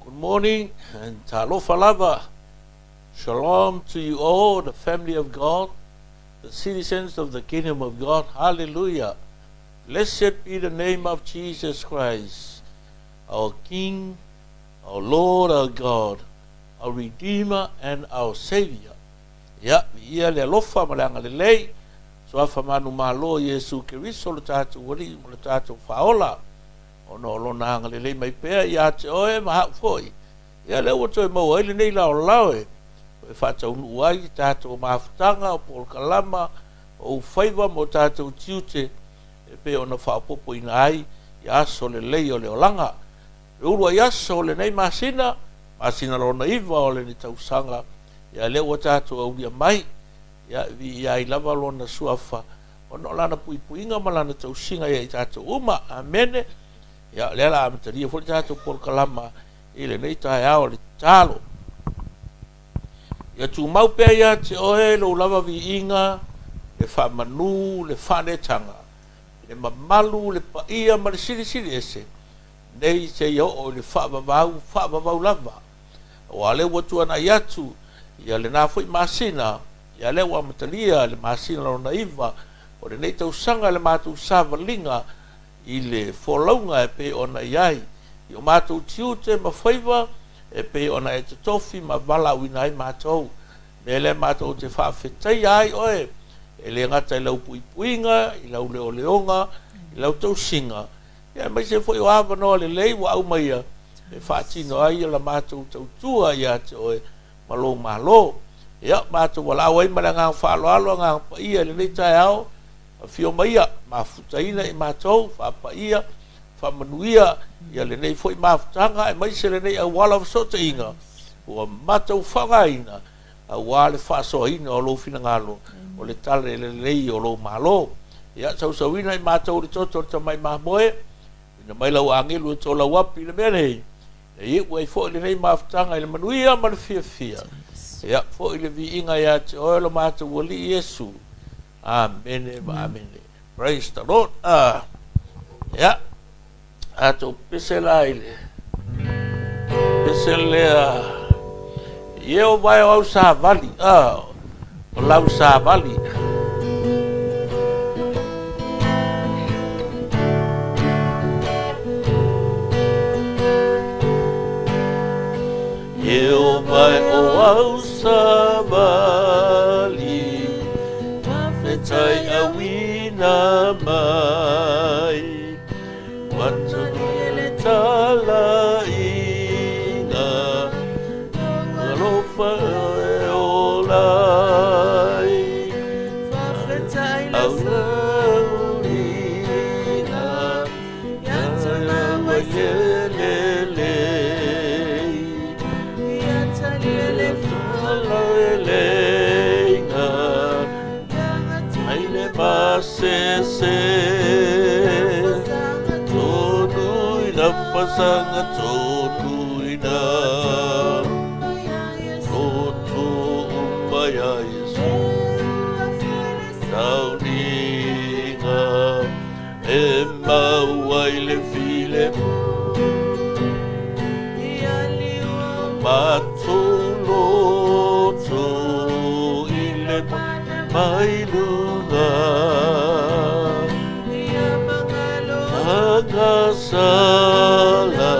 Good morning and talofa lava. Shalom to you all, the family of God, the citizens of the kingdom of God. Hallelujah. Blessed be the name of Jesus Christ, our King, our Lord, our God, our Redeemer and our Savior. Ya, ia le alofa malanga le lei, so afa manu malo Yesu Keriso le tātou wari, le tātou faola. Ono lona anga le lei mai pea, ia te oe maha foi. Ia le wato e maua ele nei lao lawe. E whata unu uai, tātou maafutanga, o pol kalama, o ufaiva mo tātou tiute, e pe ona whaopopo ina ai, ia aso le lei o le olanga. E urua iaso o le nei masina lona iwa o le ni tausanga, ia le wa tātou au lia mai, ia i lava lona suafa, ono lana puipuinga malana tausinga ia i tātou uma, amene, ia le ala amataria fo le tātou pol kalama, i le nei tae ao le talo. Ia tu mau pea ia te oe lo lava vi inga, le wha manu, le whanetanga, le mamalu, le paia, ma le siri ese. Nei se ia o le whaavavau lava. O ale watu ana iatu, ia le nā fwoi masina, ia le wa matalia, le masina lo naiva, o le nei tausanga le mātou sāvalinga, i le wholaunga e pe ona iai. I o mātou tiute ma whaiva, e pe ona e te tofi ma wala wina ai mātou. Me le mātou te whaafetai ai oe, e le ngata i lau puipuinga, i lau leo leonga, i lau tausinga. Ia mai se fwoi o awa noa le lei wa au maia, e whaatino ai la mātou tautua ia te oe malo. Ia mātou wala au ai mara ngang whaaloalo ngang paia le nei tai au, a fio maia, mafutaina i mātou, whaapaia, whamanuia, ia le nei fwoi mafutanga, e mai se le nei au wala wasota inga, ua matau whangaina, a wale whaasoaina o lo fina ngalo, o le tale le lei o lo malo. Ia sausawina i mātou le toto ta mai mahmoe, ina mai lau angelu e tola wapi le menei. E i ua i fo le nei mafutanga i le manuia ma le fia. Ia fo i le vi inga ia te oelo mātou wali Yesu. Amen. Praise the Lord. Ia, ato pesela ile. Peselea. Ia o vai au sa vali. O lau sa vali. Ia o vai au sa vali. Tai awina mai watu ele tala ina alofa olai tai awina yatana wayelele yatalele falele Pasese Tonuina pasanga tonuina Toto umbaya Yesu Tauninga Emma waile file Matoloto ile mailunga Sala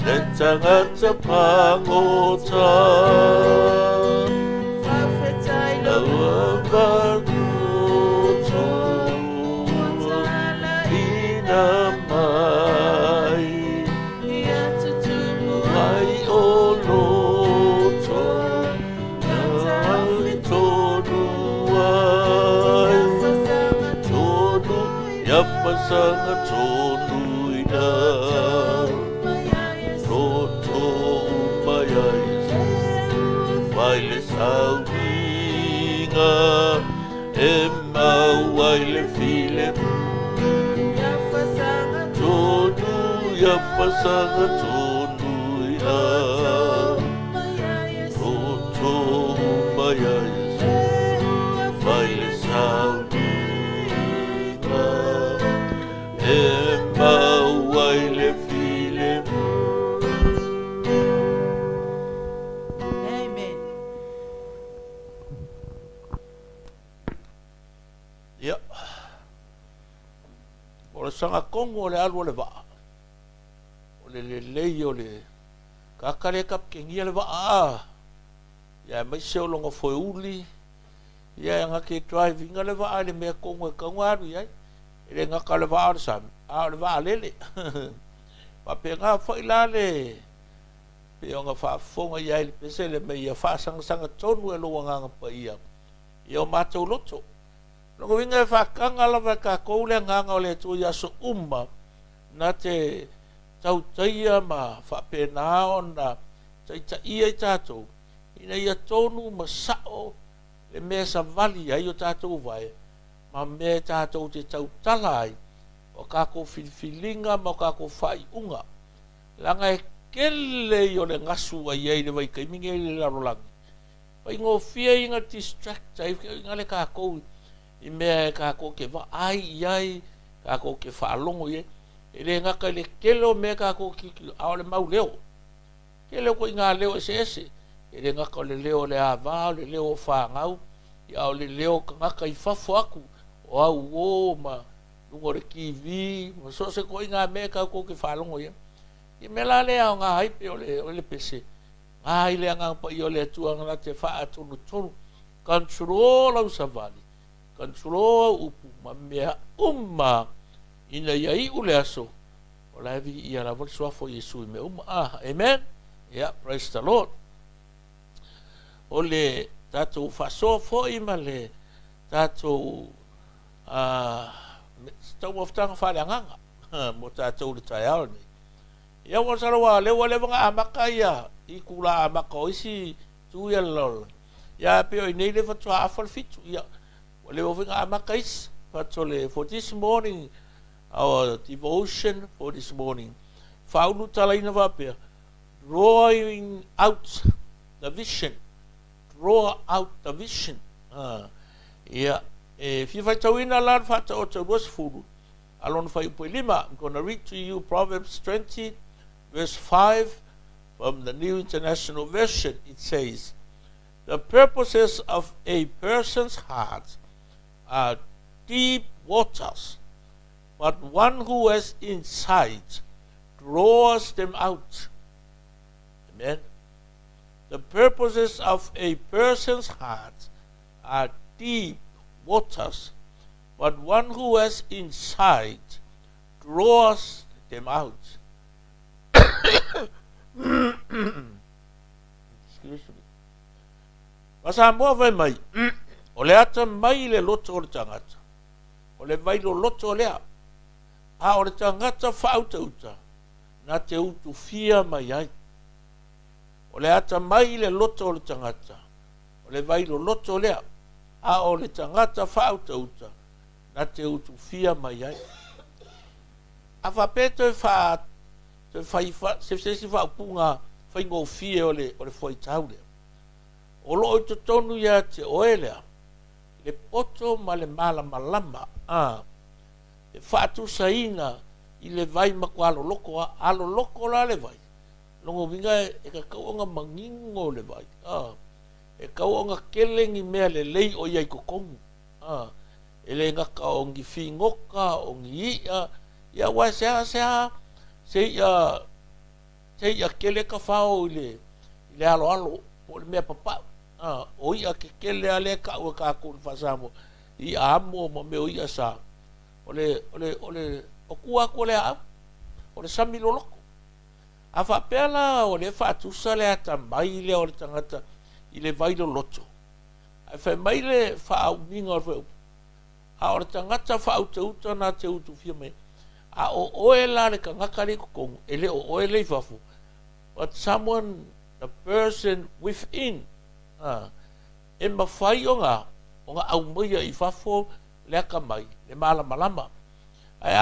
Netangata pangota Fafetai Lawabaguto Inamai Mai oloto Tonuai Tonu Yapasanga Tonu Roto umbaya Yesu Waile sauninga Emma waile file Yapasanga tonu ina Roto umbaya Yesu Waile sauninga Emma waile file sanga kongo le alu le va o le o le kakare kap kengia le va ya mai se o longa foi uli ya nga ke driving le va le me kongo ka ngaru ya ele nga ka le va sam le va le pa pe nga foi la le pe nga fa fonga ya le pese le me ya fa sanga tonu e lo nga pa ia yo mato loto no winga fa kanga la ka ko le nga o le tu ya so na te tau taia ma fa pe na ona tai ta ia tato ina ia tonu ma sao le me sa vali ai o tato vai ma me tato te tau talai o ka ko filinga ma ka ko fai unga langa e kele yo le ngasu ai ai le vai kai minge le la rolangi pai ngo fia inga distract ai inga le ka ko i me ka ko ke va ai ka ko ke fa longo ye ele nga ka le kelo me ka ko ki a le mau leo kelo ko inga leo ese ele nga ka le leo le ava le leo fa ngau ya le leo ka nga ka i fa aku o au o ma lungo le kiwi mo so se ko inga me ka ko ke fa longo ye i me la le nga hai pe o le pese ai le nga pa yo le tu nga te fa atu no tonu control au savali control upu ma me ina yai ule aso o la vi ia la vol fo Yesu me amen yeah, praise the Lord ole tato fa so fo i male tato sto of tang fa nga mo tato le tayal ni ya wa sarwa le nga amaka ya i kula amaka o si tu ya lol ya pe o nei le fa twa fa fitu ya ole o nga amaka is fa tole for this morning our devotion for this morning. Faulu talaina vapea. Drawing out the vision. Draw out the vision. Yeah. If you find tawina lan fata o te was fulu. Alon fa ipo lima. I'm going to read to you Proverbs 20 verse 5 from the New International Version. It says, the purposes of a person's heart are deep waters, but one who has insight draws them out. Amen. The purposes of a person's heart are deep waters, but one who has insight draws them out. Excuse me. Masa mo vai mai. O le ata mai le loto o le tangata. O le vai lo loto o lea. A o le tangata whauta uta. Na te utu fia mai ai. O le ata mai le loto o le tangata. O le vai lo loto o lea. A o le tangata whauta uta. Na te utu fia mai ai. A whapeto e wha te whaifa, se si whaupunga whaingo fia o le whaitau lea. O lo to tonu ya te oelea. Le poto ma le malama. E whaatu sainga i le vai makualo loko alo loko la le vai. Longo vinga e ka kauanga mangingo le vai. E kauanga kelengi mea le lei o iai kokongu. E le nga kaongi fingoka, ongi ia wa sea se ia kele ka whao i le alo o le mea papa. O ia ke kele ale ka ua ka kuru whasamo i amo mo me o ia sa o kua ko le a o le samilo loko a whapela o le whaatusa le ata mai le o le tangata i le vailo loto a whai mai le whaauminga o reu a o le tangata whautauta na te utu fia me a o oe la le ka ngakari kukongu e le o oe le wafu but someone the person within e mawhai o ngā au maia i whafo le aka mai, le malama. Ai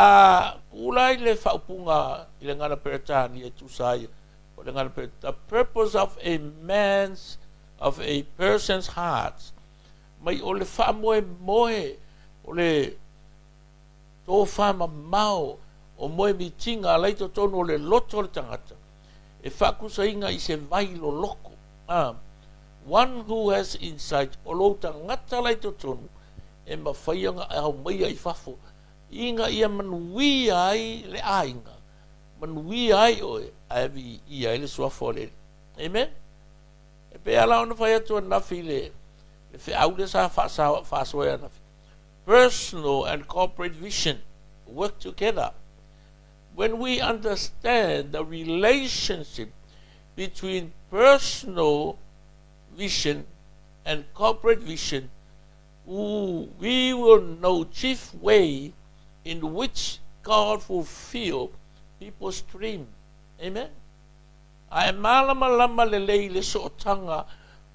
kulai le whaupunga i le ngana peretani e tusai, o le ngana peretani. The purpose of a person's heart, mai o le moe, o le tō whama mau, o moe mitinga leito tono o le loto le tangata. E whakusa inga i se vailo loko. One who has insight o lo tangata leito tonu e mawhaianga au mai ai whafo inga ia manui ai le ainga. Manui ai oe, aevi ia ele suafo le. Amen? E pe ala ona whai atua nafi le whiaule sa whaasoe nafi. Personal and corporate vision work together. When we understand the relationship between personal vision and corporate vision, we will know chief way in which God fulfill people's dream. Amen. Ai malama lama le lei le sootanga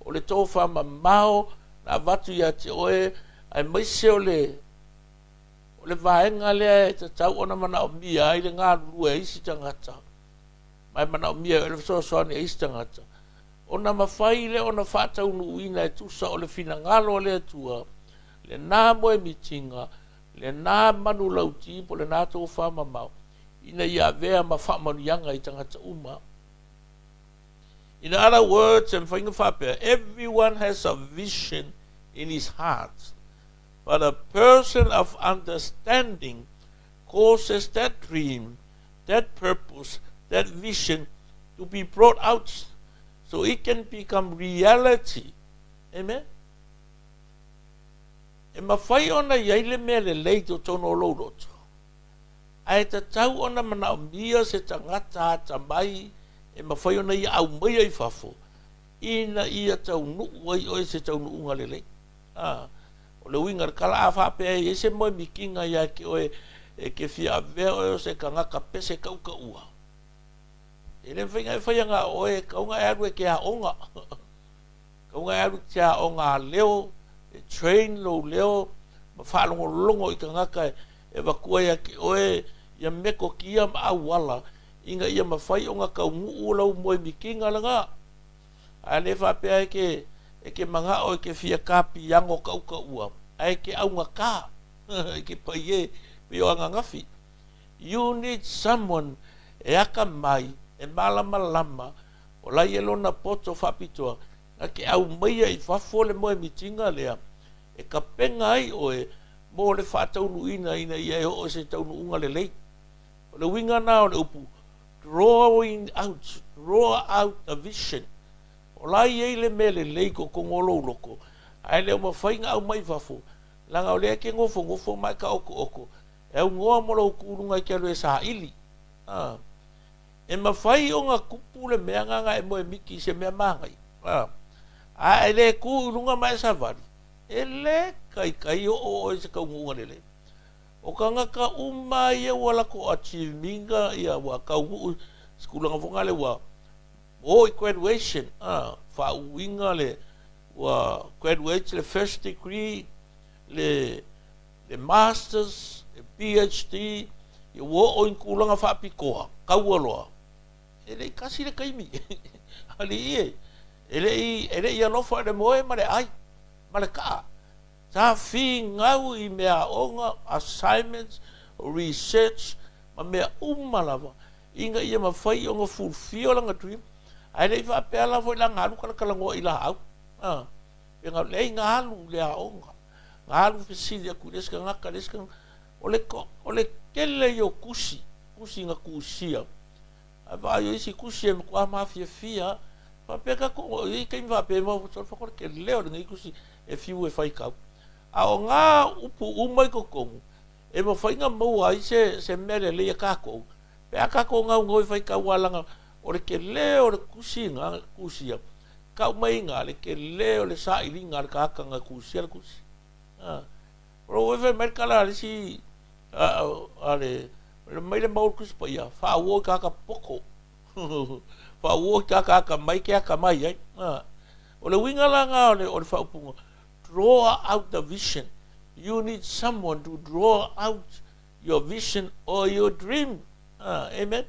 o le tofa mamao na vatu ya te oe ai maise o le vaenga le te tau ona mana o mia ai le ngā rua isi tangata. Mai mana o mia e le soasoani isi tangata. Ona mawhai le ona whātau nuuina e tusa o le finangalo le atua, le nā moe mitinga, le nā manu lauti po le nā tō whamamau, ina ia vea ma whamanianga i tangata uma. In other words, everyone has a vision in his heart, but a person of understanding causes that dream, that purpose, that vision to be brought out so it can become reality. Amen? E mawhai ona iai le mea le lei to tono louroto. Ai ta tau ona mana o mia se tangata ata mai, e mawhai ona ia au mai ai whafo. Ina ia tau nuu ai oi se tau nuu ngale lei. O le wingar kala a whapea e se moi mikinga ia ke oe e ke fia vea oe o se kangaka pese kauka ua. E le whainga e whaianga oe kaunga e aru e ke haonga. Kaunga e aru ke haonga leo, e train lo leo, ma whalongo longo i kangaka e wakua ia ke oe ia meko kia ma awala, inga ia ma whai o ngā kaungu ulau moe mikinga langa. A le whapea e ke manga o e ke fia kapi yango kauka ua, a e ke aunga ka, e ke paie pe o anga ngafi. You need someone e aka mai, e malama lama, o lai e lona poto whapitoa, a ke au maia i whafole moe mitinga lea, e ka penga ai oe, mo le whataunu ina ina ia e ho o se taunu unga le lei. O le winga na o le upu, draw out a vision. O lai e le me le lei ko kongolo loko, ai leo ma whainga au mai whafo, langa o lea ke ngofo mai ka oko, e au ngoa mora o kurunga ke alue sa ili. E mawhai o ngā kupu le mea nganga e moe miki se mea mangai. E le kurunga mai sa vari. E le kai o se kaungunga le le. O ka ngaka uma ia wala ko achievinga ia wa kaungu skulanga wonga le wa o graduation. Fa uinga le wa graduate le first degree, le masters, le PhD, ia wo o inkulanga fa pikoa, kaualoa. Ele kasi le kaimi. Ali e. Ele ia lofa le moe ma le ai. Ma le ka. Ta fi ngau i mea onga assignments, research, ma mea umalava. Inga ia ma whai onga fulfio langa dream. Ai le iwa pea la foi la ngalu kala ngoa i la au. Penga le ngalu le a onga. Ngalu fesilia kureska ngaka leska. Ole kele yo kusi. Kusi nga kusia. Aba yo isi kusi me kwa mafia fia. Pa peka ko i kai va pe mo so fa ko ke leo ngi kusi e fiu e fai kau. A o ngā upu umai ko kongu. E mo fai nga mo ai se mere le ka ko. Pe aka ko nga ngoi fai kau walanga o le ke leo le kusi nga kusia. Ka mai nga le ke leo le sa ili nga ka nga kusia le kusi. Pro we me kala le si ale le mai le mau kusi pa ia. Fa wo ka poko. Fa wo ka mai ke ka mai ai. O le winga langa o le fa upunga. Draw out the vision. You need someone to draw out your vision or your dream. Amen.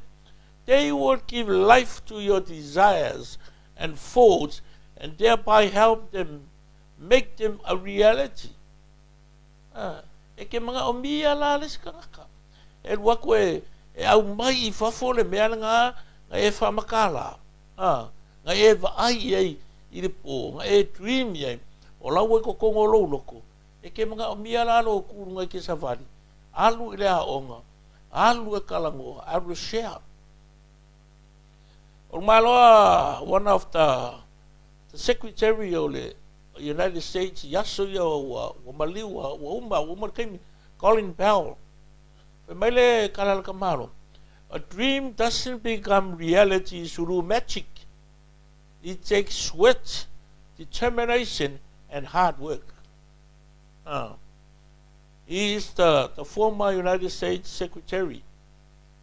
They will give life to your desires and thoughts and thereby help them make them a reality. E ke mga omia la les kangaka. E wakwe e au mai I fafole mea nga e whamakala. Nga e vaai ei I le po, nga e dream ei. O lau e ko kongo lou loko. E ke mga omia la lo kurunga ke savali. alu i le aonga, alu e kalangoa, alu e share. O maloa, one of the secretary o le United States, yaso ia wa maliu wa uma kaimi, Colin Powell. Pe mai le kalala kamalo. A dream doesn't become reality through magic. It takes sweat, determination, and hard work. He is the former United States Secretary.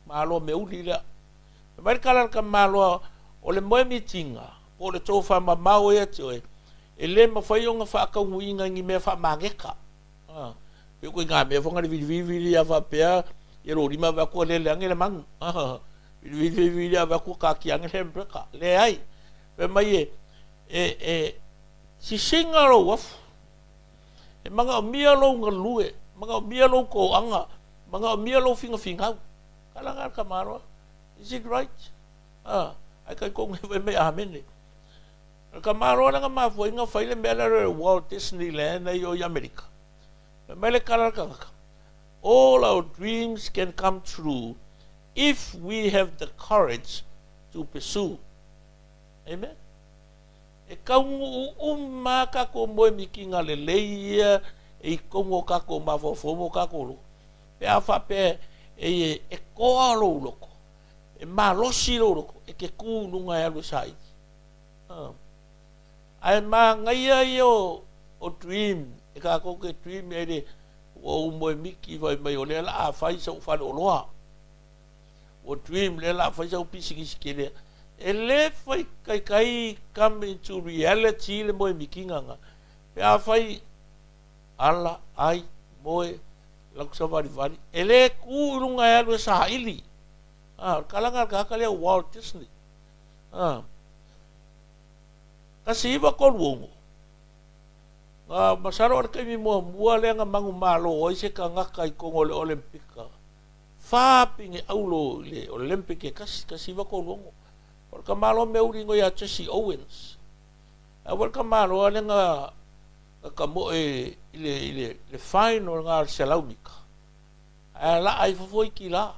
Malo me uli la. Mai kalala kamalo o le moe mitinga, o le tofa mamau e atoe. E le mawhaionga whaakauinga ngi mea whamangeka. Pe koe ngā mea whangare vili a whapea, e ro rima wakua le leange le mangu. Vili a wakua ka ki ange le mbreka. Le ai. Pe mai si singa ro wafu. E manga o mia lo ngā lue, manga o mia lo ko anga, manga o mia lo finga fingau. Kalanga ka maroa. Is it right? Ai kai kong hewe me amene. Ka maroa nga mafua inga whaile mea re Walt Disneyland ai o Amerika. Mele kalaka. All our dreams can come true if we have the courage to pursue. Amen. E kaungu umma kako moe mikinga le leia e kongo kako mafofomo kako lo. Pe afa pe e koa lo loko. E malosi lo loko. E ke kūnunga e alu sai. Ai ma ngai o dream. E kako ke dream e de o moe miki vai mai o le la a fai sa ufale o loa. O dream le la fai sa upisiki kele. E le fai kai come into reality le moe mikinganga. Pe a fai ala ai moe laksa vari. E le kurunga e alu sa haili. Kalanga kaka lea Walt Disney. Kasi iwa koruongo. Masaro ar kaimi mua le nga mangu malo o ise ka ngaka i kongo le Olimpika. Whapinge aulo le Olimpike kasi iwa koruongo. Or ka malo me uringo ya Jesse Owens. Or ka malo le nga ka mo le fine or nga selaunika. La ai fofoi ki la.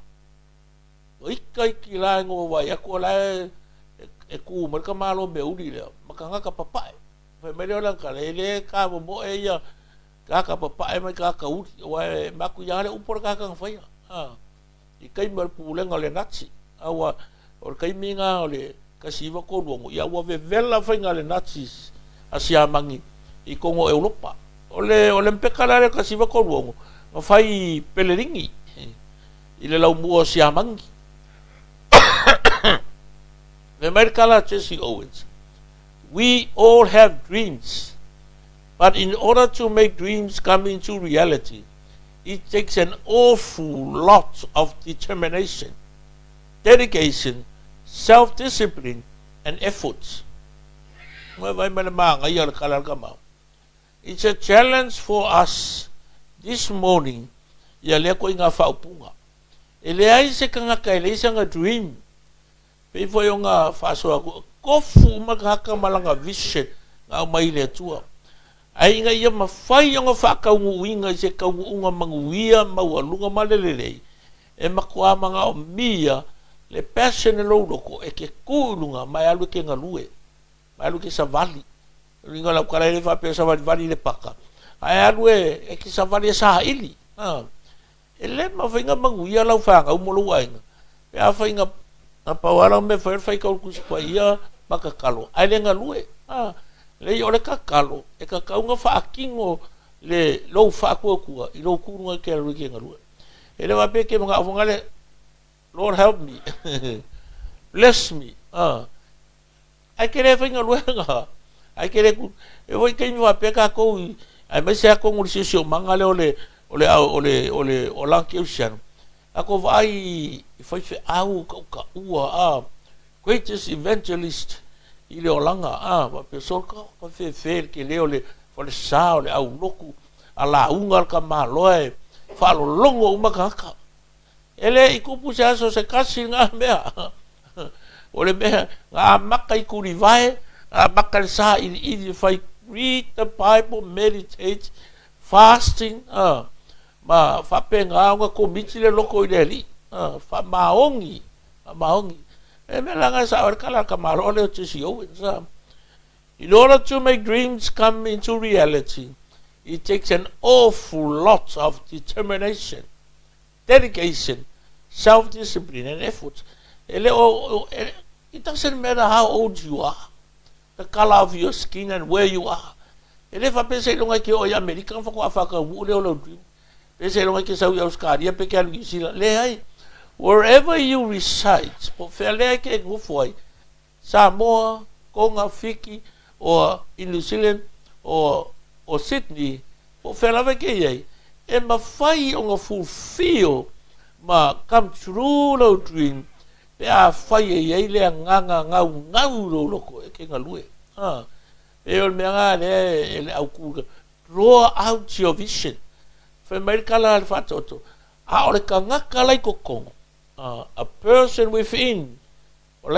O ika ki la ngo wa ya ko la e ku mar ka malo me uri le. Maka nga ka papai. Fai mai leo lang ka le ka mo e ya ka papai mai ka uri. Wa maku ya le upor ka fai. I kai mar pulenga le natsi. Awa or kai minga ole kasiva ko ruongo ia wa vela fainga le nazis asia mangi i kongo Europa ole mpekala le kasiva ko ruongo ma fai peleringi i le lau mua sia mangi le merkala Jesse Owens. We all have dreams, but in order to make dreams come into reality, it takes an awful lot of determination, dedication, self-discipline, and effort. It's a challenge for us this morning. Ele se kanga kaile sanga dream. Pe foi nga faso ako kofu maghaka malanga vision nga mai le tua. Ai nga ia mafai nga faka uinga se ka unga manguia mawalunga malelele. E makwa manga o mia le passion lo loko e ke kulunga mai alu ke ngalue. Mai alu ke savali. Ringa la kala le fa pe savali le paka. Ai alu e ke savali sa ili. Ele mafai nga manguia la fanga umolo ainga. Pe afai nga pawala me fai ka ku ia maka kalo. Ai le ngalue. Le yo le kakalo e kakaunga fa akingo le lo fa ku i lo kurunga ke alu ke ngalue. Ele va pe ke mga afungale Lord help me. Bless me. Ai kere whainga luenga. Ai kere ku. E voi kei mi wape ka kou. Ai mai sea kou nguri sio mangale ole o lanki usiano. Ako vai whai whi au ka ua. Greatest evangelist i le o langa. Wape solka. Wape whaer ke leo le wale sao le au loku. A la ungar ka maloe. Whalo longo umakaka. Ele i kupu se aso se kasi ngā mea. Ole mea ngā maka i kuri vai, ngā maka le sā ili whai read the Bible, meditate, fasting, ma whapenga nga ko miti le loko i le li. Wha maongi. E me langa sa ora kala ka marole o tisi o. In order to make dreams come into reality, it takes an awful lot of determination, dedication, self-discipline, and effort. It doesn't matter how old you are, the color of your skin, and where you are. Ele fa pese longa ke o American fa ko afaka wu le o dream. Pese longa ke sa u Australia pe ke New Zealand. Le ai wherever you reside, po fele ke go foi. Samoa, Konga, Fiji, or in New Zealand, or Sydney, po fele ke ye. E ma fai o fulfill ma come true lo dream. Pe a fai ye le nganga ngau lo loko e ke ngalue. Draw out your vision. A person within. Draw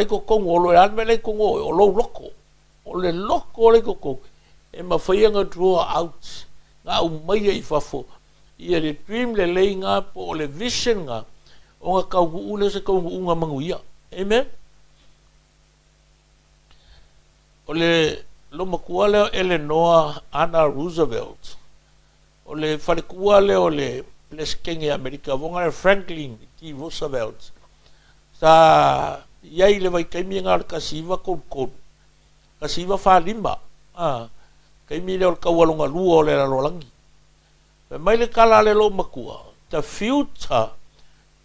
out. The dream le laying up or the vision. Amen. Lo makua leo Eleanor Anna Roosevelt. O le wharekua leo le Pleskenge Amerika. Wonga le Franklin T. Roosevelt. Sa iai le vai kaimi ngā kasiva koukou. Kasiva whalima. Kaimi leo kawalunga lua o le Rolani. Mai le kala le lo makua. The future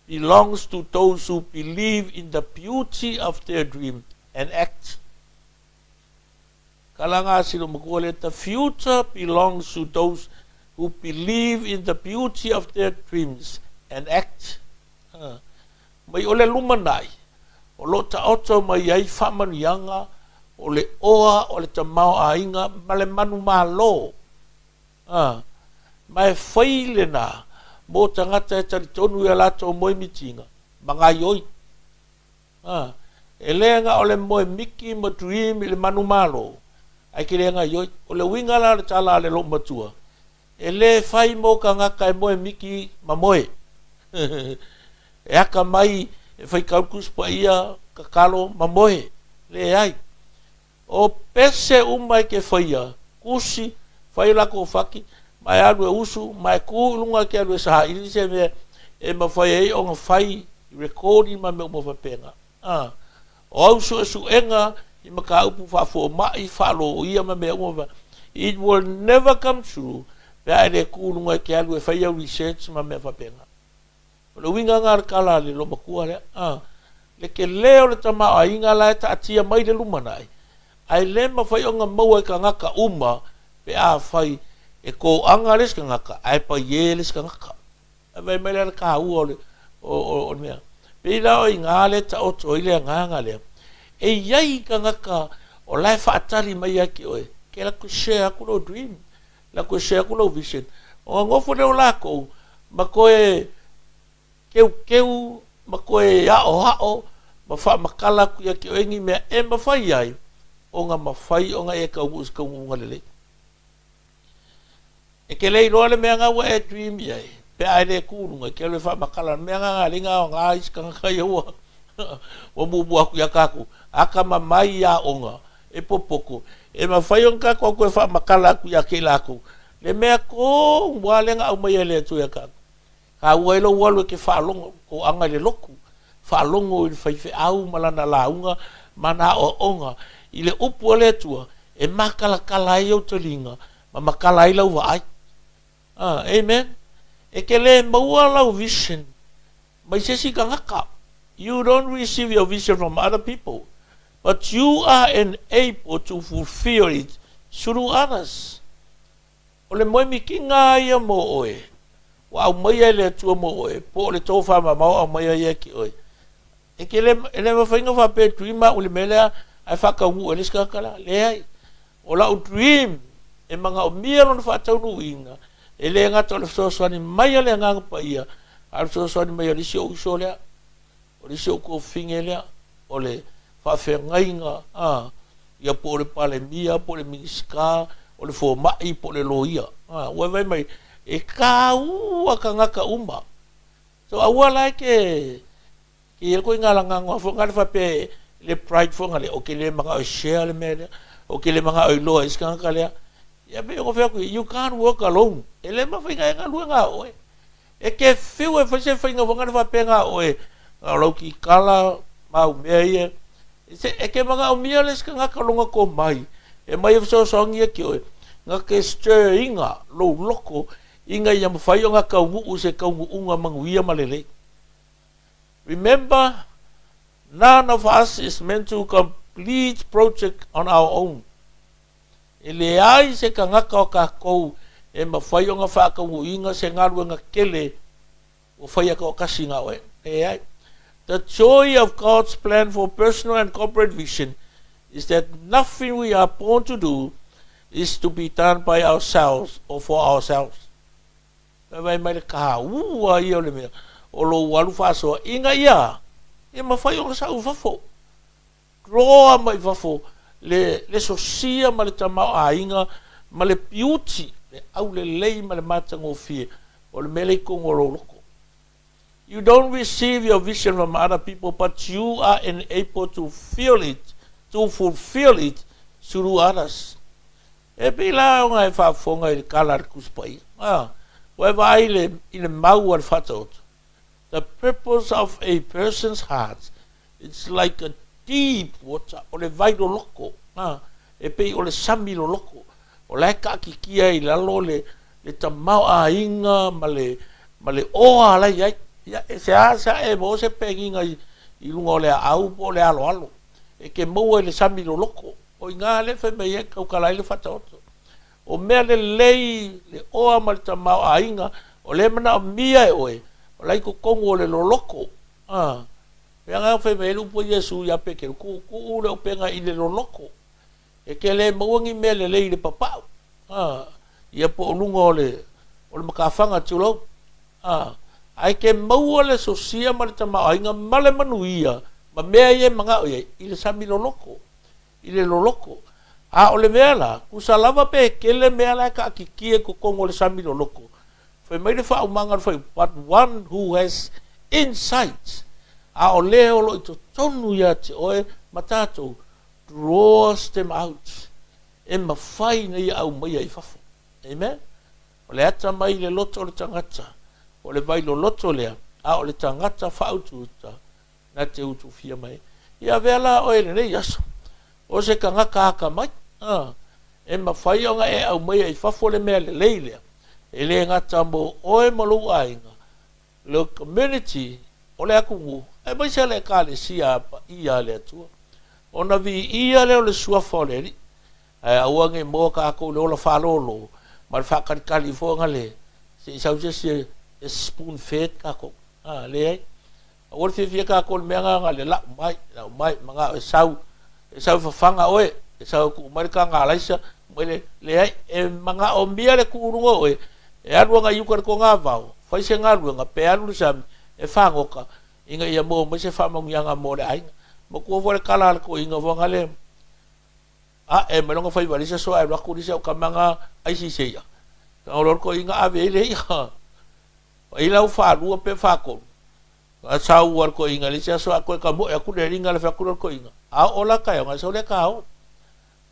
belongs to those who believe in the beauty of their dream and act. The future belongs to those who believe in the beauty of their dreams and act. Mai ole lumanai, o lo ta oto mai ai whamanu yanga, o le oa, o le tamau ainga, ma le manu malo. Mai whaile na, mo tangata e taritonu e lato o moe mitinga, mga yoi. E lenga o le moe miki mo dream i le manu malo. Ai kere nga yoi, o le wingala le tala le lo matua. E le fai mo ka ngaka e moe miki ma moe. E aka mai, e fai kaukus pa ia, ka kalo ma moe. Le ai. O pese umai ke faia, kusi, fai lako faki, mai alu e usu, mai ku lunga ke alu e saha. Ili se me, e ma fai ei o nga fai, recording ma me umo fapenga. O au su e su enga, it will never come true. Research ma me fapenga. O winga ngar kala le lo makua le le ke leo le tama ainga la ta atia mai le lumanai. Ai le ma fai onga maua ka ngaka uma pe a fai e ko anga les ka ngaka ai pa ye les ka ngaka. Ai mai le ka u o mea. Pe la o inga le ta o to ile nganga le. E iai ka ngaka o lai whaatari mai aki oe. Ke la ku share aku lo dream. La ku share aku lo vision. O ngofo leo lako, ma koe keu, ma koe hao, ma wha makala ku aki oe ngi mea e ma whai ai. O nga ma whai o nga e ka uus ka unga lele. E ke lei roa le mea ngā wa e dream iai. Pe ai le kūrunga, ke le wha makala mea ngā ringa o ngā ais ka ngakai ua. O mubu aku ya kaku. Aka mamai ya onga e popoko e ma fai on kako ko fa makala ku ya ke lako le mea ko wale nga au mai le tu ya kaku ka welo walo ke fa long ko anga le loku fa long o fai fe au malana launga mana o onga ile upu le tu e makala kala yo tolinga ma makala ila wa ai amen e ke le maua lau vision mai se si ka ngaka. You don't receive your vision from other people, but you are enabled to fulfill it through others. O le moe miki ngā ia mo oe, wa au mai le tua mo oe, po le tofa ma mau au mai ia ki oe. E ke le mawhainga whape dreama o le melea, ai whakawu e liska kala, le ai. O la o dream, e manga o mia lona whaataunu inga, e le ngata o le whasoani mai le nganga pa ia, a le whasoani mai o lisi o uso lea, o le seo ko finge lea, o le whawhengainga, ia po le pale mia, po le mingisika, o le fo mai, po le loia. Ua vai mai, e ka ua ka ngaka uma. So aua lai ke e ko ngala nganga fo ngale fa pe le pride fo ngale o ke le manga o share le mele o ke le manga o lo is ka ngale ya be ko fe ko you can't work alone ele ma fa nga lu nga o e ke fiu e fa se fa nga fo ngale fa pe nga o e lo ki kala ma me ye e ke manga o mia le ska ngaka longa ko mai e mai so so ngia ki o nga ke stirringa lo loko inga ia mo fa yo nga ka u se ka u nga manguia malele. Remember, none of us is meant to complete project on our own. Ele ai se ka ngaka o ka kou e mawhai o nga whaka inga se ngaru nga kele o whai aka o kasi ngā oe. E ai. The joy of God's plan for personal and corporate vision is that nothing we are born to do is to be done by ourselves or for ourselves. Vai mai le ka ua ia o le mea. O lo walu faso inga ia e mawhai o sa ufafo roa mai fafo le sosia ma le tamau a inga ma le piuti le au le lei ma le matango fie o le mele kongo loko. You don't receive your vision from other people, but you are enabled to feel it, to fulfill it through others. E pila o ngai whafonga i kala kuspai wa vai le mau al fatot. The purpose of a person's heart, it's like a deep water, o le vai lo loko, e pei o le sami lo loko, o le ka kikia i lalo le tamau a inga, ma le oa la iai, se asa e mo se penginga i lunga o le au po le alo alo, e ke moua le sami lo loko, o inga le fe mei e kaukalai le fataoto, o mea le lei, le oa ma le tamau a inga, o le mana o mia e oe, o lai ko kongo le loloko pea ngā whai mea lupo Yesu ia peke ku ule o penga i le loloko e ke le mauangi mea le lei le papau ia po olunga o le makawhanga tulau ai ke maua le sosia ma le tamau ainga male manuia ma mea ie mga o i le sami loloko i le loloko o le mea la kusalawa pe ke le mea la ka kikie ko kongo le sami loloko. But one who has insight, o leo lo ito tonu ia te oe matato, draws them out. E mawhai na ia au mai ai fafo. Amen? O le ata mai le loto le tangata, o le vai lo loto lea, o le tangata whautu uta, na te utu fia mai. Ia vela oe le nei aso. O se ka ngaka haka mai, e mawhai o nga e au mai ai fafo le mea le leilea. E le ngata mo oe malu ainga le community o le akungu e mai se le ka le sia ia le atua ona vi ia le o le suafa o le ri auange mo ka ko le ola whalolo ma le whakarikali fōnga le se isau se spoon fed ka ko le ai o le fia ka ko le meanga le la mai manga e sau whawhanga oe e sau ku mai ka ngā laisa le ai e manga o mia le kurunga oe e aruanga yukar ko ngā vau, whai se ngā ruanga, pe aru sami, e whangoka, inga ia mō, mai se whamang ianga mō le ainga, ma kua wale kalala ko inga wanga le, e melonga whai wali sa soa, e raku risa o ka manga aisi seia, ka oror ko inga ave ele ia, i lau whārua pe whākoru, ka sau war ko inga, li sa soa koe ka mo, e akune ringa le whakuror ko inga, ola kai, o ngā sau le ka o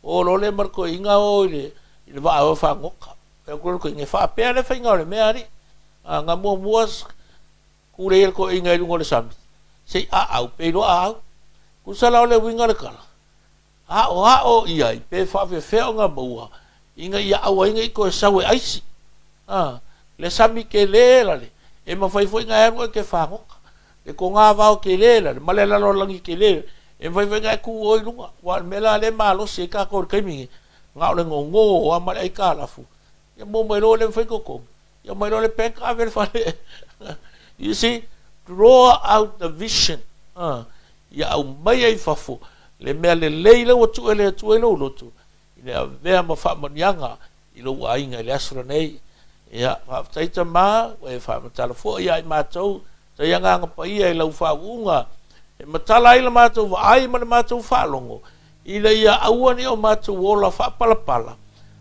lo le mar ko inga o ile wa o whangoka, e ko ko nge fa pe ale fa ngore me ari nga mo muas ku re ko inga lu ngole sam se au pe lo ku sala le winga le kala o ia pe fa fe nga bua inga ia au inga ko sa we aisi le sami ke le la le e ma fai foi nga e ke fa ngo le ko nga va ke le la ma le la lo langi ke le e fai nga ku o lu wa me la le malo se ka ko ke mi nga le ngo o ma ai ka la fu ya mo mai lo le fai ko ya mai lo le pe ka ver fa you see draw out the vision ya au mai ai fa fu le me le leila o tu ele lo tu ile ve ma fa mo nyanga ilo wa inga le asra nei ya fa taita ma we fa ma tala fo ya ma tau te yanga nga pa ia lo fa unga e ma tala ile ma tau ai ma tau fa longo ile ya au ni o ma tau ola fa pala pala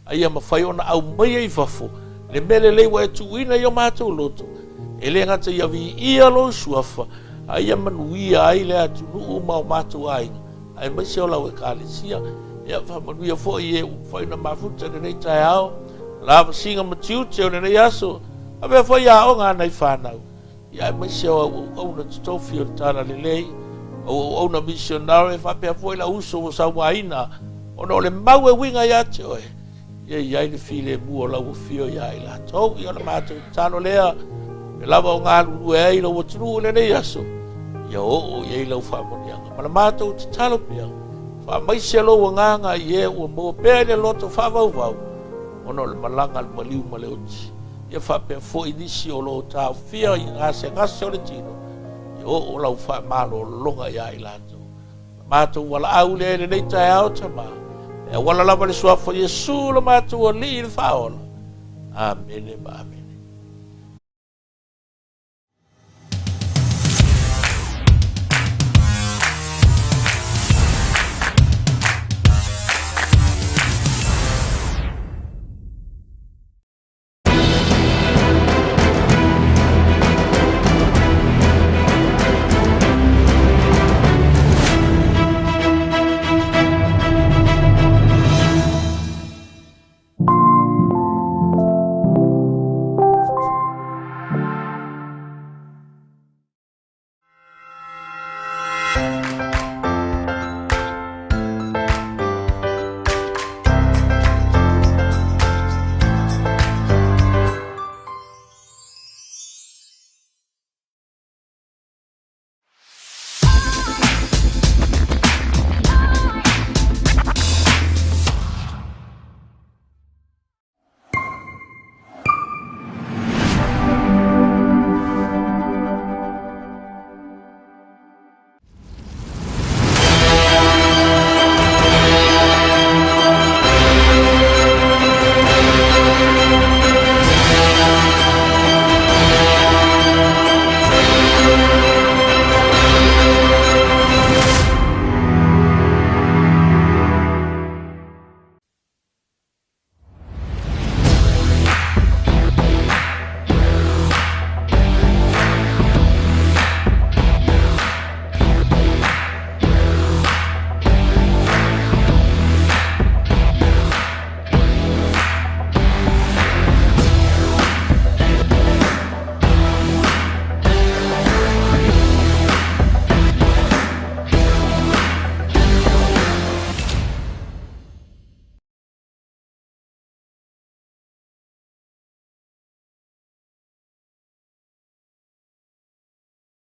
ai ma fai ona au mai ai fafo le mele le wa tu ina yo matou loto e le ngata ia vi ia lo suafa ai manuia ai le atu nu ma matou ai ai mai se ola we kalisia ia fa manuia fo ie fo ina mafuta nei tai ao la singa matiu te ona nei aso ave fo ia o nga nei fanau ia mai se o na stofio tala le lei o na missionary fa pe fo la uso sa waina ona le mau e winga ia te oe ia le file mu la o fio ia la to ia la matou tano lea e lava o ngā lulu e ai lo watunu le nei aso ia o ia lau whamonianga ma la matou te talo pia wha mai se lo o nganga i e ua mo pēr le loto whavau ono le malanga le maliu ma le oti ia wha pēr fo inisi o lo tau fia i ngase ngase o le tino ia o lau wha malo longa ia i lato matou wala au le nei tai au tama e wala lava le suafo Yesu lo matou o li il faola amen.